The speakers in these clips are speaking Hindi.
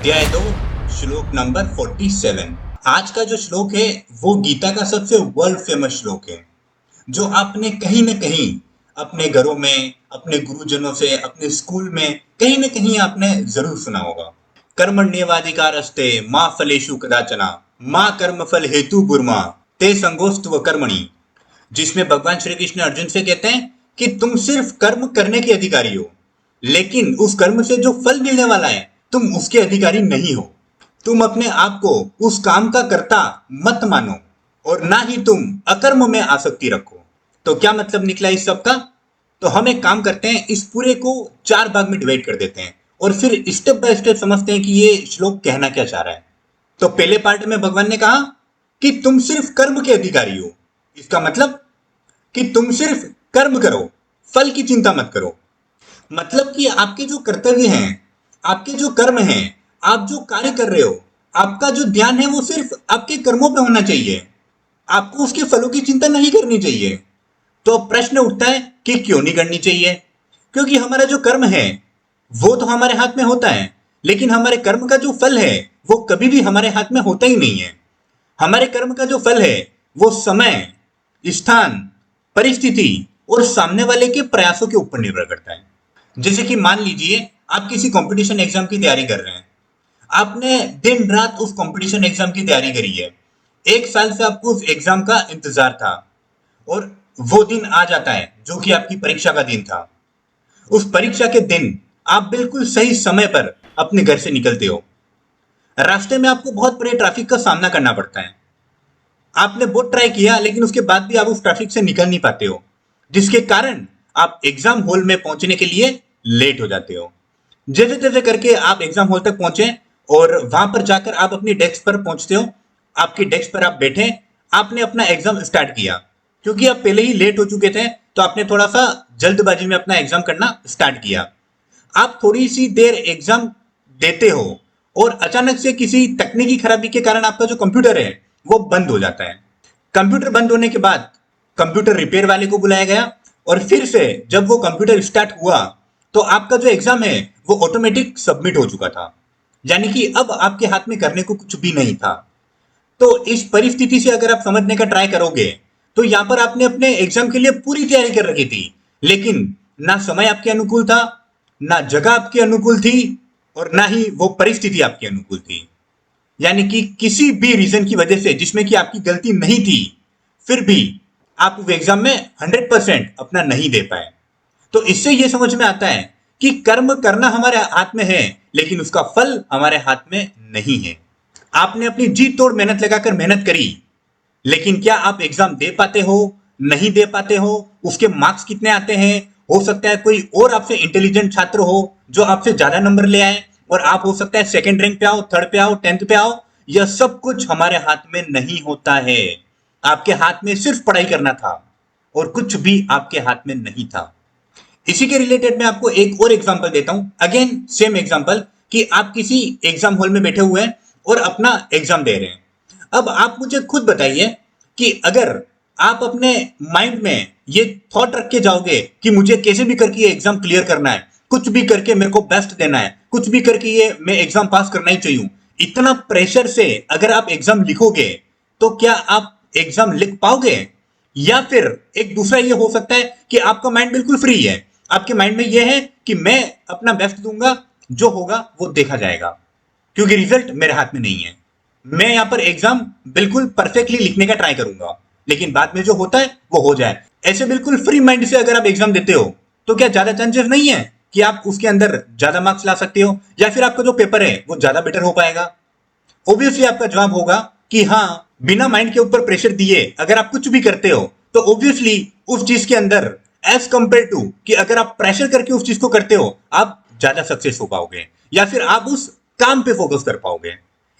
अध्याय 2 श्लोक नंबर 47। आज का जो श्लोक है वो गीता का सबसे वर्ल्ड फेमस श्लोक है, जो आपने कहीं न कहीं अपने घरों में, अपने गुरुजनों से, अपने स्कूल में कहीं न कहीं आपने ज़रूर सुना होगा। कर्मण्येवाधिकारस्ते मा फलेषु कदाचन मा कर्मफल हेतुर्भुर्मा ते संगोऽस्त्व कर्मणि। जिसमें भगवान श्री कृष्ण अर्जुन से कहते हैं कि तुम सिर्फ कर्म करने के अधिकारी हो, लेकिन उस कर्म से जो फल मिलने वाला है तुम उसके अधिकारी नहीं हो। तुम अपने आप को उस काम का कर्ता मत मानो और ना ही तुम अकर्म में आसक्ति रखो। तो क्या मतलब निकला इस सब का? तो हम एक काम करते हैं, इस पूरे को 4 भाग में डिवाइड कर देते हैं और फिर स्टेप बाय स्टेप समझते हैं कि ये श्लोक कहना क्या चाह रहा है। तो पहले पार्ट में भगवान ने कहा कि तुम सिर्फ कर्म के अधिकारी हो। इसका मतलब कि तुम सिर्फ कर्म करो, फल की चिंता मत करो। मतलब कि आपके जो कर्तव्य हैं, आपके जो कर्म हैं, आप जो कार्य कर रहे हो, आपका जो ध्यान है वो सिर्फ आपके कर्मों पे होना चाहिए। आपको उसके फलों की चिंता नहीं करनी चाहिए। तो अब प्रश्न उठता है कि क्यों नहीं करनी चाहिए? क्योंकि हमारा जो कर्म है वो तो हमारे हाथ में होता है, लेकिन हमारे कर्म का जो फल है वो कभी भी हमारे हाथ में होता ही नहीं है। हमारे कर्म का जो फल है वो समय, स्थान, परिस्थिति और सामने वाले के प्रयासों के ऊपर निर्भर करता है। जैसे कि मान लीजिए आप किसी कंपटीशन एग्जाम की तैयारी कर रहे हैं। आपने दिन रात उस कंपटीशन एग्जाम की तैयारी करी है। 1 साल से आपको उस एग्जाम का इंतजार था और वो दिन आ जाता है जो कि आपकी परीक्षा का दिन था। उस परीक्षा के दिन आप बिल्कुल सही समय पर अपने घर से निकलते हो। रास्ते में आपको बहुत बड़े ट्रैफिक का सामना करना पड़ता है। आपने बहुत ट्राई किया लेकिन उसके बाद भी आप उस ट्रैफिक से निकल नहीं पाते हो, जिसके कारण आप एग्जाम हॉल में पहुंचने के लिए लेट हो जाते हो। जैसे तैसे करके आप एग्जाम हॉल तक पहुंचे और वहां पर जाकर आप अपनी डेस्क पर पहुंचते हो। आपकी डेस्क पर आप बैठे, आपने अपना एग्जाम स्टार्ट किया। क्योंकि आप पहले ही लेट हो चुके थे तो आपने थोड़ा सा जल्दबाजी में अपना एग्जाम करना स्टार्ट किया। आप थोड़ी सी देर एग्जाम देते हो और अचानक से किसी तकनीकी खराबी के कारण आपका जो कंप्यूटर है वो बंद हो जाता है। कंप्यूटर बंद होने के बाद कंप्यूटर रिपेयर वाले को बुलाया गया और फिर से जब वो कंप्यूटर स्टार्ट हुआ तो आपका जो एग्जाम है वो ऑटोमेटिक सबमिट हो चुका था। यानी कि अब आपके हाथ में करने को कुछ भी नहीं था। तो इस परिस्थिति से अगर आप समझने का ट्राई करोगे तो यहाँ पर आपने अपने एग्जाम के लिए पूरी तैयारी कर रखी थी, लेकिन ना समय आपके अनुकूल था, ना जगह आपके अनुकूल थी और ना ही वो परिस्थिति आपके अनुकूल थी। यानी कि किसी भी रीजन की वजह से जिसमें कि आपकी गलती नहीं थी, फिर भी आप वो एग्जाम में 100% अपना नहीं दे पाए। तो इससे ये समझ में आता है कि कर्म करना हमारे हाथ में है, लेकिन उसका फल हमारे हाथ में नहीं है। आपने अपनी जी तोड़ मेहनत लगाकर मेहनत करी, लेकिन क्या आप एग्जाम दे पाते हो, नहीं दे पाते हो, उसके मार्क्स कितने आते हैं? हो सकता है कोई और आपसे इंटेलिजेंट छात्र हो जो आपसे ज्यादा नंबर ले आए और आप हो सकता है सेकंड रैंक पे आओ, थर्ड पे आओ, 10th पे आओ। यह सब कुछ हमारे हाथ में नहीं होता है। आपके हाथ में सिर्फ पढ़ाई करना था और कुछ भी आपके हाथ में नहीं था। इसी के रिलेटेड मैं आपको एक और एग्जांपल देता हूं, अगेन सेम एग्जांपल, कि आप किसी एग्जाम हॉल में बैठे हुए हैं और अपना एग्जाम दे रहे हैं। अब आप मुझे खुद बताइए कि अगर आप अपने माइंड में ये थॉट रख के जाओगे कि मुझे कैसे भी करके ये एग्जाम क्लियर करना है, कुछ भी करके मेरे को बेस्ट देना है, कुछ भी करके ये मैं एग्जाम पास करना ही चाहिए, इतना प्रेशर से अगर आप एग्जाम लिखोगे तो क्या आप एग्जाम लिख पाओगे? या फिर एक दूसरा ये हो सकता है कि आपका माइंड बिल्कुल फ्री है, आपके माइंड में ये है कि मैं अपना बेस्ट दूंगा, जो होगा वो देखा जाएगा, क्योंकि रिजल्ट मेरे हाथ में नहीं है। मैं यहाँ पर एग्जाम बिल्कुल परफेक्टली लिखने का ट्राई करूंगा, लेकिन बाद में जो होता है वो हो जाए। ऐसे बिल्कुल फ्री माइंड से अगर आप एग्जाम देते हो तो क्या ज्यादा चांसेस नहीं है कि आप उसके अंदर ज्यादा मार्क्स ला सकते हो, या फिर आपका जो पेपर है वो ज्यादा बेटर हो पाएगा? ऑब्वियसली आपका जवाब होगा कि हाँ, बिना माइंड के ऊपर प्रेशर दिए अगर आप कुछ भी करते हो तो ऑब्वियसली उस चीज के अंदर, एज कंपेयर टू कि अगर आप प्रेशर करके उस चीज को करते हो, आप ज्यादा सक्सेस हो पाओगे या फिर आप उस काम पे फोकस कर पाओगे।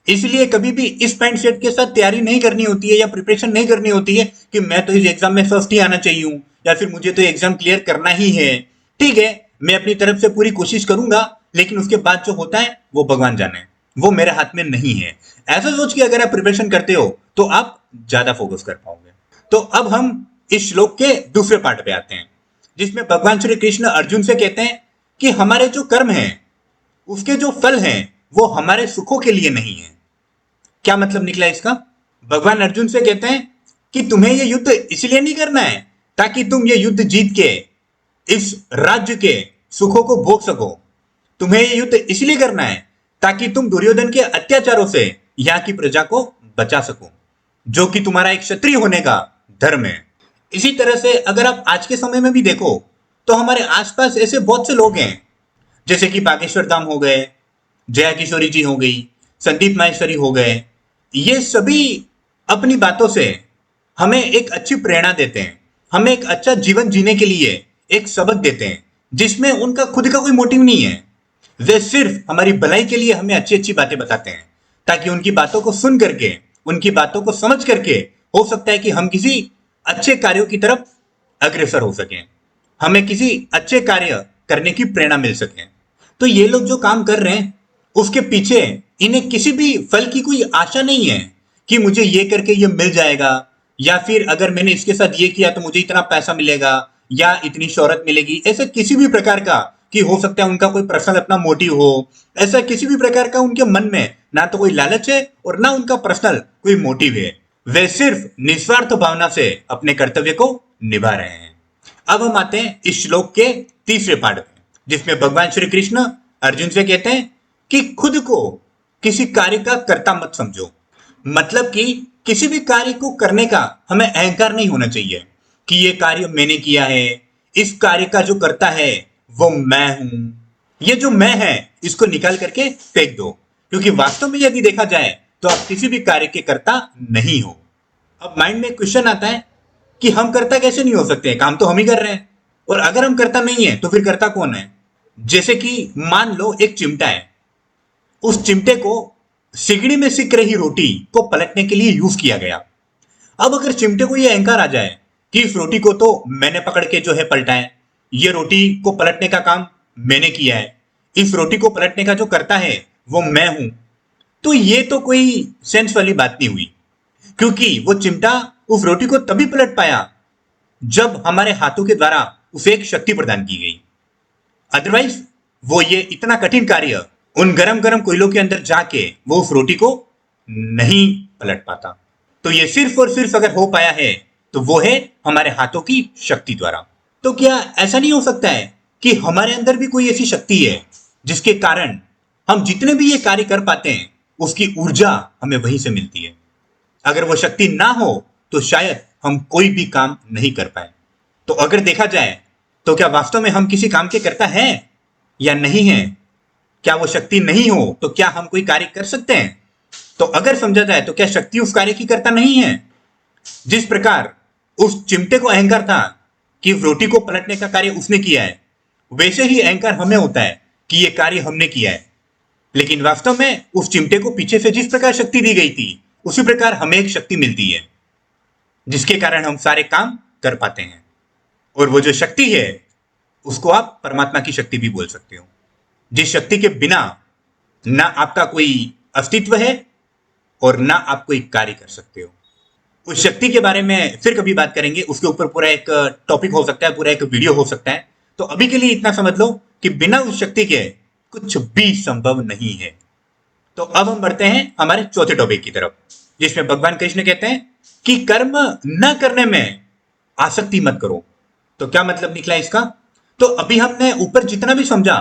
इसलिए कभी भी इस माइंड सेट के साथ तैयारी नहीं करनी होती है या प्रिपरेशन नहीं करनी होती है कि मैं तो इस एग्जाम में फर्स्ट ही आना चाहिए हूं या फिर मुझे तो एग्जाम क्लियर करना ही है। ठीक है, मैं अपनी तरफ से पूरी कोशिश करूंगा, लेकिन उसके बाद जो होता है वो भगवान जाने, वो मेरे हाथ में नहीं है। ऐसा सोच के अगर आप प्रिपरेशन करते हो तो आप ज्यादा फोकस कर पाओगे। तो अब हम इस श्लोक के दूसरे पार्ट पे आते हैं, जिसमें भगवान श्री कृष्ण अर्जुन से कहते हैं कि हमारे जो कर्म हैं उसके जो फल हैं वो हमारे सुखों के लिए नहीं है। क्या मतलब निकला इसका? भगवान अर्जुन से कहते हैं कि तुम्हें ये युद्ध इसलिए नहीं करना है ताकि तुम ये युद्ध जीत के इस राज्य के सुखों को भोग सको। तुम्हें ये युद्ध इसलिए करना है ताकि तुम दुर्योधन के अत्याचारों से यहाँ की प्रजा को बचा सको, जो कि तुम्हारा एक क्षत्रिय होने का धर्म है। इसी तरह से अगर आप आज के समय में भी देखो तो हमारे आसपास ऐसे बहुत से लोग हैं, जैसे कि बागेश्वर धाम हो गए, जया किशोरी जी हो गई, संदीप माहेश्वरी हो गए। ये सभी अपनी बातों से हमें एक अच्छी प्रेरणा देते हैं, हमें एक अच्छा जीवन जीने के लिए एक सबक देते हैं, जिसमें उनका खुद का कोई मोटिव नहीं है। वे सिर्फ हमारी भलाई के लिए हमें अच्छी अच्छी बातें बताते हैं, ताकि उनकी बातों को सुन करके, उनकी बातों को समझ करके हो सकता है कि हम किसी अच्छे कार्यों की तरफ अग्रसर हो सकें, हमें किसी अच्छे कार्य करने की प्रेरणा मिल सके। तो ये लोग जो काम कर रहे हैं उसके पीछे इन्हें किसी भी फल की कोई आशा नहीं है कि मुझे ये करके ये मिल जाएगा, या फिर अगर मैंने इसके साथ ये किया तो मुझे इतना पैसा मिलेगा या इतनी शोहरत मिलेगी। ऐसा किसी भी प्रकार का कि हो सकता है उनका कोई पर्सनल अपना मोटिव हो, ऐसा किसी भी प्रकार का उनके मन में ना तो कोई लालच है और ना उनका पर्सनल कोई मोटिव है। वे सिर्फ निस्वार्थ भावना से अपने कर्तव्य को निभा रहे हैं। अब हम आते हैं इस श्लोक के तीसरे पार्ट में, जिसमें भगवान श्री कृष्ण अर्जुन से कहते हैं कि खुद को किसी कार्य का कर्ता मत समझो। मतलब कि किसी भी कार्य को करने का हमें अहंकार नहीं होना चाहिए कि ये कार्य मैंने किया है, इस कार्य का जो करता है वो मैं हूं। ये जो मैं है इसको निकाल करके फेंक दो, क्योंकि वास्तव में यदि देखा जाए तो आप किसी भी कार्य के कर्ता नहीं हो। अब माइंड में क्वेश्चन आता है कि हम कर्ता कैसे नहीं हो सकते, काम तो हम ही कर रहे हैं, और अगर हम कर्ता नहीं है तो फिर कर्ता कौन है? जैसे कि मान लो एक चिमटा है, उस चिमटे को सिगड़ी में सिक रही रोटी को पलटने के लिए यूज किया गया। अब अगर चिमटे को यह अहंकार आ जाए कि इस रोटी को तो मैंने पकड़ के जो है पलटा है, ये रोटी को पलटने का काम मैंने किया है, इस रोटी को पलटने का जो करता है वो मैं हूं, तो ये तो कोई सेंस वाली बात नहीं हुई, क्योंकि वो चिमटा उस रोटी को तभी पलट पाया जब हमारे हाथों के द्वारा उसे एक शक्ति प्रदान की गई। अदरवाइज वो ये इतना कठिन कार्य उन गरम गरम कोयलों के अंदर जाके वो उस रोटी को नहीं पलट पाता। तो ये सिर्फ और सिर्फ अगर हो पाया है तो वो है हमारे हाथों की शक्ति द्वारा। तो क्या ऐसा नहीं हो सकता है कि हमारे अंदर भी कोई ऐसी शक्ति है जिसके कारण हम जितने भी ये कार्य कर पाते हैं उसकी ऊर्जा हमें वहीं से मिलती है? अगर वो शक्ति ना हो तो शायद हम कोई भी काम नहीं कर पाए। तो अगर देखा जाए तो क्या वास्तव में हम किसी काम के कर्ता हैं या नहीं हैं? क्या वो शक्ति नहीं हो तो क्या हम कोई कार्य कर सकते हैं? तो अगर समझा जाए तो क्या शक्ति उस कार्य की कर्ता नहीं है? जिस प्रकार उस चिमटे को अहंकार था कि रोटी को पलटने का कार्य उसने किया है, वैसे ही अहंकार हमें होता है कि यह कार्य हमने किया है। लेकिन वास्तव में उस चिमटे को पीछे से जिस प्रकार शक्ति दी गई थी उसी प्रकार हमें एक शक्ति मिलती है जिसके कारण हम सारे काम कर पाते हैं। और वो जो शक्ति है उसको आप परमात्मा की शक्ति भी बोल सकते हो, जिस शक्ति के बिना ना आपका कोई अस्तित्व है और ना आप कोई कार्य कर सकते हो। उस शक्ति के बारे में फिर कभी बात करेंगे, उसके ऊपर पूरा एक टॉपिक हो सकता है, पूरा एक वीडियो हो सकता है। तो अभी के लिए इतना समझ लो कि बिना उस शक्ति के कुछ भी संभव नहीं है। तो अब हम बढ़ते हैं हमारे चौथे टॉपिक की तरफ, जिसमें भगवान कृष्ण कहते हैं कि कर्म न करने में आसक्ति मत करो। तो क्या मतलब निकला इसका? तो अभी हमने ऊपर जितना भी समझा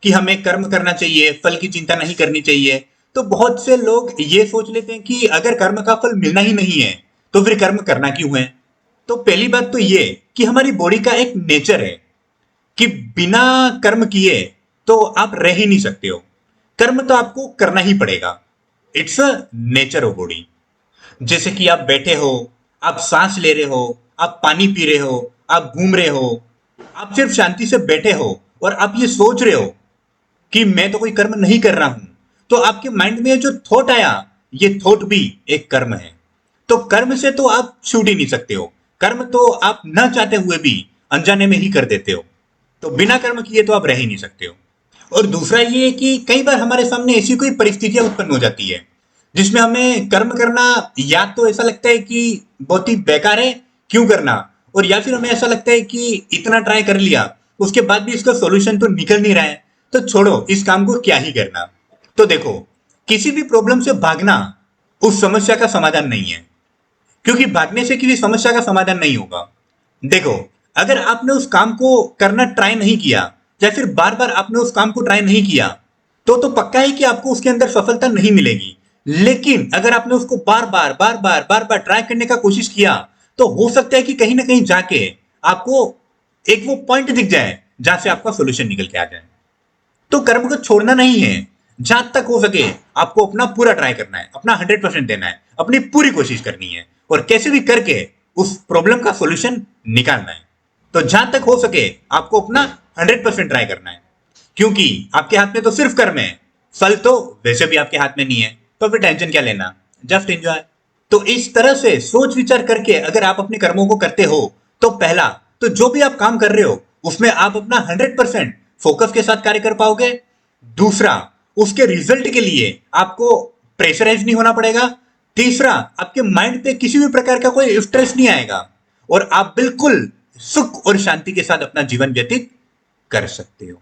कि हमें कर्म करना चाहिए, फल की चिंता नहीं करनी चाहिए, तो बहुत से लोग ये सोच लेते हैं कि अगर कर्म का फल मिलना ही नहीं है तो फिर कर्म करना क्यों है। तो पहली बात तो ये कि हमारी बॉडी का एक नेचर है कि बिना कर्म किए तो आप रह ही नहीं सकते हो, कर्म तो आपको करना ही पड़ेगा। It's a nature of body. जैसे कि आप बैठे हो, आप सांस ले रहे हो, आप पानी पी रहे हो, आप घूम रहे हो, आप सिर्फ शांति से बैठे हो और आप ये सोच रहे हो कि मैं तो कोई कर्म नहीं कर रहा हूं, तो आपके माइंड में जो थॉट आया, ये थॉट भी एक कर्म है। तो कर्म से तो आप छूट ही नहीं सकते हो, कर्म तो आप न चाहते हुए भी अनजाने में ही कर देते हो। तो बिना कर्म किए तो आप रह ही नहीं सकते हो। और दूसरा ये कि कई बार हमारे सामने ऐसी कोई परिस्थितियां उत्पन्न हो जाती है जिसमें हमें कर्म करना या तो ऐसा लगता है कि बहुत ही बेकार है, क्यों करना, और या फिर हमें ऐसा लगता है कि इतना ट्राई कर लिया उसके बाद भी इसका सॉल्यूशन तो निकल नहीं रहा है, तो छोड़ो, इस काम को क्या ही करना। तो देखो, किसी भी प्रॉब्लम से भागना उस समस्या का समाधान नहीं है, क्योंकि भागने से किसी समस्या का समाधान नहीं होगा। देखो, अगर आपने उस काम को करना ट्राई नहीं किया या फिर बार बार आपने उस काम को ट्राई नहीं किया तो पक्का है कि आपको उसके अंदर सफलता नहीं मिलेगी। लेकिन अगर आपने उसको बार बार ट्राई करने का कोशिश किया तो हो सकता है कि कहीं ना कहीं जाके आपको एक वो पॉइंट दिख जाए जहां से आपका सोल्यूशन निकल के आ जाए। तो कर्म को छोड़ना नहीं है, जहां तक हो सके आपको अपना पूरा ट्राई करना है, अपना 100% देना है, अपनी पूरी कोशिश करनी है और कैसे भी करके उस प्रॉब्लम का सॉल्यूशन निकालना है। तो जहां तक हो सके आपको अपना 100% ट्राई करना है, क्योंकि आपके हाथ में तो सिर्फ कर्म है, फल तो वैसे भी आपके हाथ में नहीं है, तो फिर टेंशन क्या लेना, जस्ट एंजॉय। तो इस तरह से सोच विचार करके अगर आप अपने कर्मों को करते हो तो पहला, तो जो भी आप काम कर रहे हो उसमें आप अपना 100% फोकस के साथ कार्य कर पाओगे। दूसरा, उसके रिजल्ट के लिए आपको प्रेशराइज नहीं होना पड़ेगा। तीसरा, आपके माइंड पे किसी भी प्रकार का कोई स्ट्रेस नहीं आएगा और आप बिल्कुल सुख और शांति के साथ अपना जीवन व्यतीत कर सकते हो।